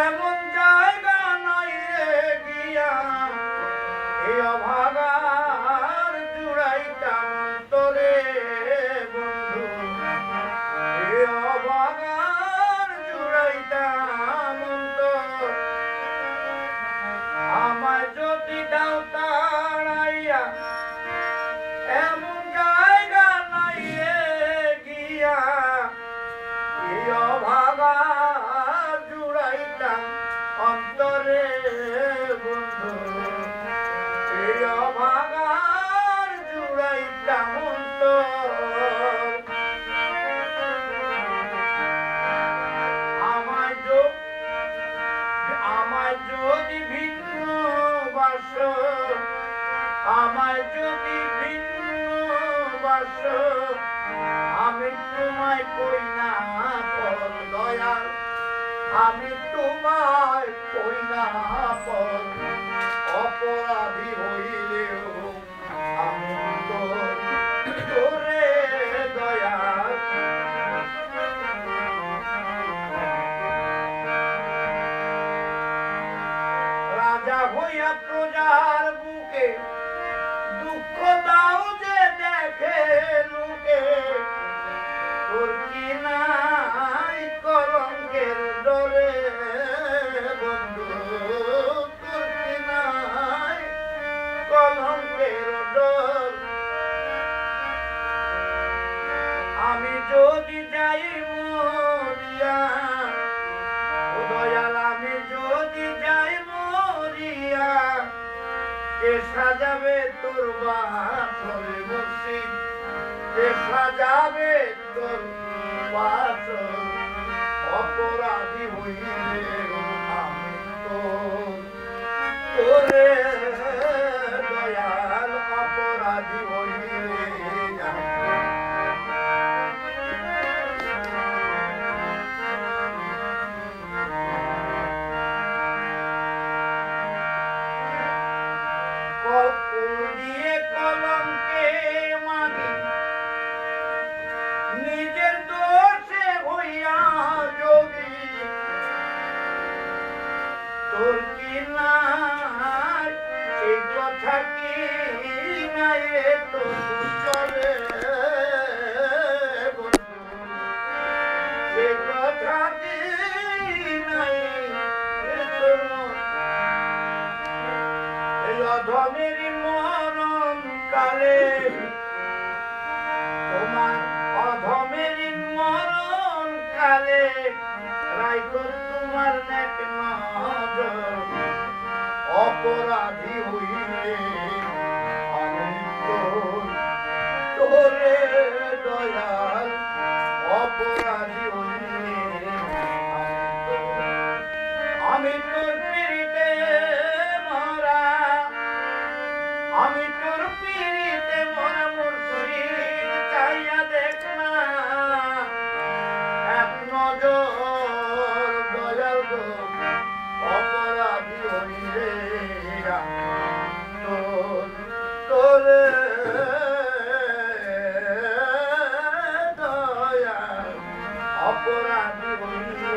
এমন জায়গা নাই রে গিয়া এই অভাগার জুড়াইতাম তোরে বন্ধু, এই অভাগার জুড়াইতাম তোর। আমায় যদি দাও তাড়াইয়া এমন জায়গা নাই রে গিয়া এই অভাগার জুড়াইতাম অন্তরে বন্ধু, এই অভাগার জুড়াইতাম অন্তর। আমায় যদি ভিন্ন বাস, আমায় যদি ভিন্ন বাস, আমি তোমায় কই না পর দয়াল, আমি তোমায় কই না পর। অপরাধী হইলেও আমি তোরে দয়াল। রাজা হইয়া প্রজার বুকে দুঃখ দাও যে দেখে লোকে, তোর কি নাই কলঙ্কের ডরে বন্ধু, তোর কি নাই কলঙ্কের ডর। আমি যদি যাই মরিয়া ও দয়াল, আমি যদি যাই মরিয়া, কে সাজাবে তোর বাসর মুর্শিদ, কে সাজাবে তোর বাসর। অপরাধী হইলে আমি তোরে দয়াল, অপরাধী হইলে দিয়ে কলঙ্কে মাগি নিজের দোষে হইয়া যোগী, তোর কি নাই সেই কথা কি নাই রে তোর চলে বন্ধু, সেই কথা কি নাই রে তোর। অধমেরই মরণ কালে তোমার, অধমেরই মরণ কালে রাইখো তোমার নেক নজর। অপরাধী হইলে আমি তোরে দয়াল, অপরাধী হইলে আমি তোর পিড়িতে মরা, আমি তোর পিড়িতে মরা মুর্শিদ। চাইয়া দেখ না এক নজর দয়াল গো, অপরাধী হইলে তোরে দয়াল, অপরাধী হইলে